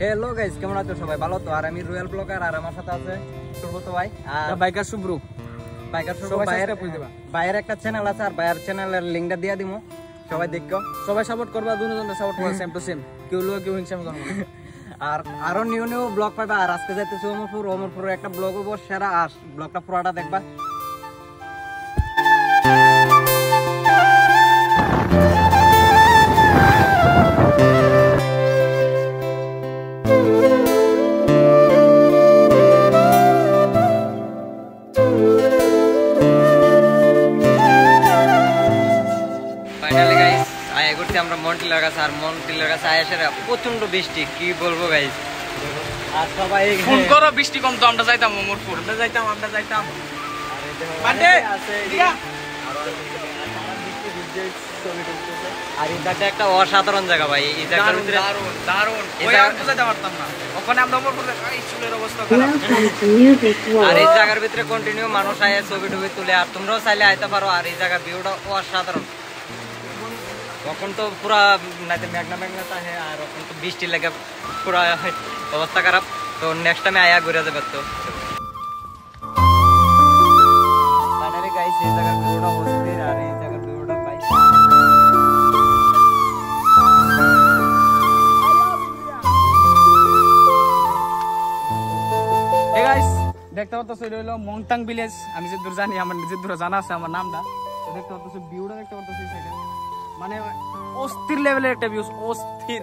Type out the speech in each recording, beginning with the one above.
Hello guys, কেমন আছো সবাই? ভালো তো? আর আমি রয়্যাল ব্লগার, আর আমার সাথে আছে সুব্রত ভাই আর বাইকার শুভ্রু। ভাইয়ের একটা চ্যানেল আছে, আর ভাইয়ের চ্যানেলের লিংকটা দিয়ে দিমু, সবাই দেখো, সবাই সাপোর্ট করবা, দুজনে সাপোর্ট করবা, সেম টু সেম, কেউ লোক কেউ হিংসা করবে। আর আরো নিউ নিউ ব্লগ পাইবা। আর আজকে যাইতেছি ওমরপুরের একটা ব্লগ হবো সেরা, আর ব্লগটা পুরোটা দেখবা। ফাইনালি গাইস আয়া করছি আমরা মন্টিলার কাছে, আর মন্টিলার কাছে আয়া সেরা প্রচন্ড বৃষ্টি, কি বলবো গাইস। আর সবাই ফোন করো, বৃষ্টি কম তো আমরা যাইতাম ওমরপুর, আমরা যাইতাম আর এটা একটা অসাধারণ জায়গা ভাই, এই জায়গার ভিতরে দারুণ ওই আর বুঝাইতে পারতাম না ওখানে আমরা ওমরপুরে চুলের অবস্থা খারাপ। আর এই জায়গার ভিতরে কন্টিনিউ মানুষ আয় ছবি টবি তুলে, আর তোমরাও চাইলে আইতে পারো। আর এই জায়গার ভিউটা অসাধারণ। তখন তো পুরা নাইতে মেঘনা থাকে, আর এখন তো বৃষ্টি লেগে পুরা অবস্থা খারাপ। তো নেক্সট টাইমে আয়া ঘুরে যাবে। তো ফাইনালি গাইস এই জায়গার ভিউটা অস্থির, আর এই জায়গার ভিউটা ভাই দেখতে পারতেছো, এটা হলো মংটাং ভিলেজ। আমি যে দূর জানি, আমার নিজের দূর জানা আছে আমার নামটা। তো দেখতে পারতেছো ভিউটা, দেখতে পারতেছো মানে অস্থির লেভেলের একটা ভিউ, অস্থির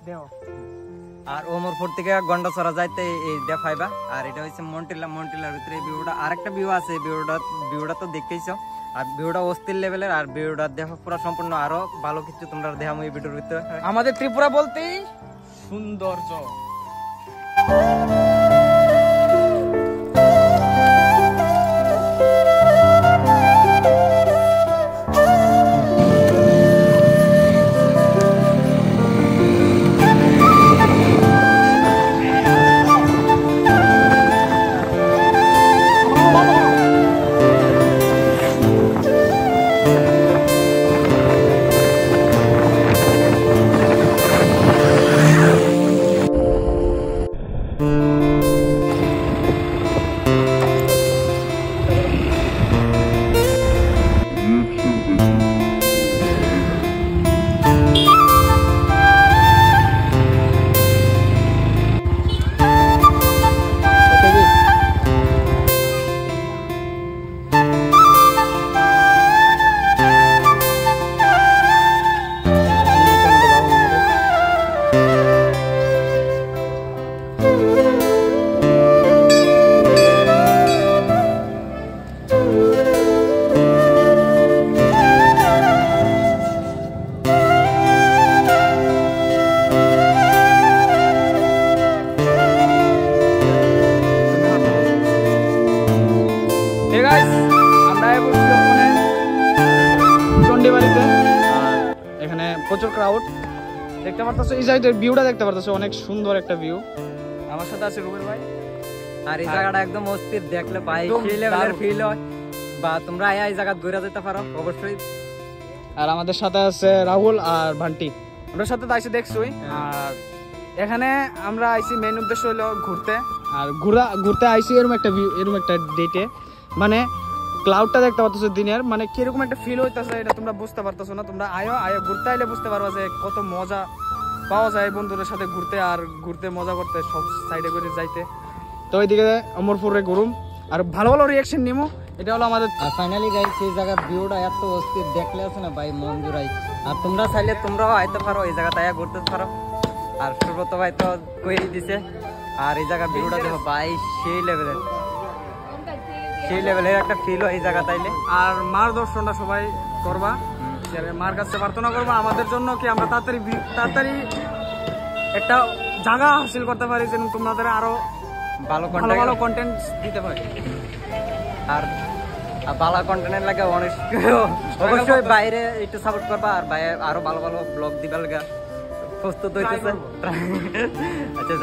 দেখো। আর ওমরপুর থেকে গন্ডাছড়া যাইতে এই দেখাইবা। আর এটা হচ্ছে মন্টিলার ভিতরে ভিউটা। আরেকটা ভিউ আছে, ভিউটা তো দেখতেইছো। আর ভিউটা অস্থির লেভেলের, আর ভিউটা দেখো পুরো সম্পূর্ণ আরো ভালো কিছু তোমরা দেখামো এই ভিডিওর ভিতরে। আমাদের ত্রিপুরা বলতেই সৌন্দর্য। এখানে প্রচুর ক্রাউড দেখতে পারতেছো, এই সাইডের ভিউটা দেখতে পারতেছো, অনেক সুন্দর একটা ভিউ। আমার সাথে আছে রুবেল ভাই। আর এই জায়গাটা একদম অস্থির, দেখলে ভাই সেই লেভেলের ফিল হয়। বা তোমরা এই জায়গা ঘুরে যেতে পারো অবশ্যই। আর আমাদের সাথে আছে রাহুল আর ভান্টি, আমরা সাথে তো আইসি দেখছই। আর এখানে আমরা আইসি মেইন উদ্দেশ্য হলো ঘুরতে, আর ঘুরতে আইসি এরকম একটা ভিউ, এরকম একটা ডেটে। মানে ক্লাউডটা দেখতে পারতেছো দিনের, মানে কিরকম একটা ফিল হইতেছে এটা তোমরা বুঝতে পারতেছো না। তোমরা আয়ো ঘুরতে আইলে বুঝতে পারবা যে কত মজা পাওয়া যায় বন্ধুদের সাথে ঘুরতে, আর ঘুরতে মজা করতে, সব সাইডে করে যাইতে। তো ওইদিকে অমরপুরে ঘুরুম আর ভালো ভালো রিয়াকশন নিমো, এটা হলো আমাদের। আর ফাইনালি গাইস এই জায়গার ভিউটা এত অস্থির, দেখলে আছে না ভাই মন জুড়াই। আর তোমরা চাইলে তোমরাও আইতে পারো, এই জায়গাতে আয়া ঘুরতে পারো। আর সুব্রত ভাই তো কইই দিছে। আর এই জায়গার ভিউটা দেখো ভাই সেই লেভেলের একটা ফিল হয় এই জায়গা তাইলে। আর মার দর্শনটা সবাই করবা, মার কাছে প্রার্থনা করবা আমাদের জন্য, কি আমরা তাড়াতাড়ি একটা জায়গা হাসিল করতে পারি, যেন তোমাদের আরো ভালো কন্টেন্ট দিতে পারি। আর ভালো কন্টেন্টের লাগে অবশ্যই বাইরে একটু সাপোর্ট করবা, আর বাইরে আরো ভালো ব্লগ দিবার লাগে প্রস্তুত হইতেছে। আচ্ছা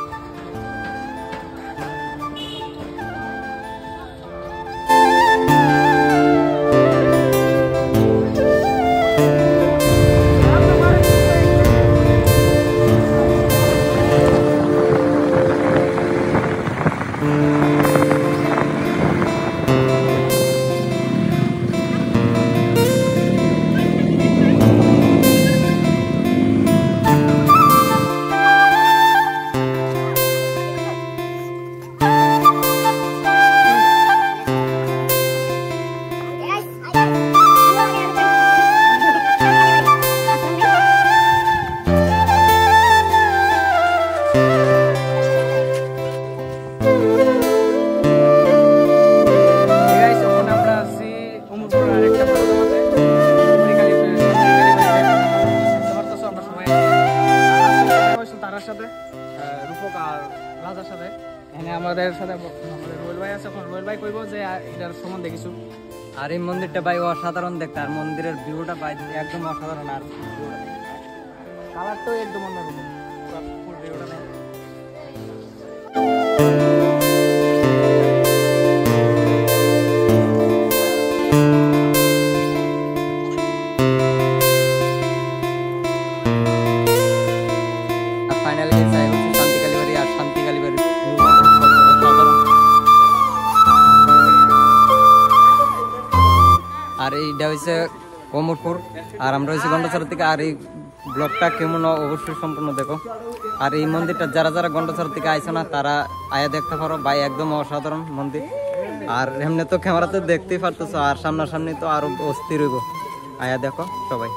রূপক আর রাজার সাথে। এখানে আমাদের সাথে আমাদের রোয়েল ভাই আছে, রোয়েল ভাই কইব যে এটার সম্বন্ধে কিছু। আর এই মন্দিরটা ভাই অসাধারণ দেখতে, আর মন্দিরের ভিউটা ভাই একদম অসাধারণ। আর কালারটাও একদম অন্যরকম, পুরো ফুল ভিউটা নেই। ফাইনালি শান্তি কালীবাড়ি, আর শান্তি কালীবাড়ির view অসাধারণ। আর এইটা হচ্ছে কোমরপুর, আর আমরা হচ্ছে গন্ডাছড়া থেকে। আর এই ব্লগটা কেমন অবশ্যই সম্পূর্ণ দেখো। আর এই মন্দিরটা যারা যারা গন্ডাছড়া থেকে আইছো না তারা আয়া দেখতে পারো ভাই, একদম অসাধারণ মন্দির। আর এমনি তো ক্যামেরাতে দেখতেই পারতেছো, আর সামনাসামনি তো আরো অস্থির হইব। আয়া দেখো সবাই।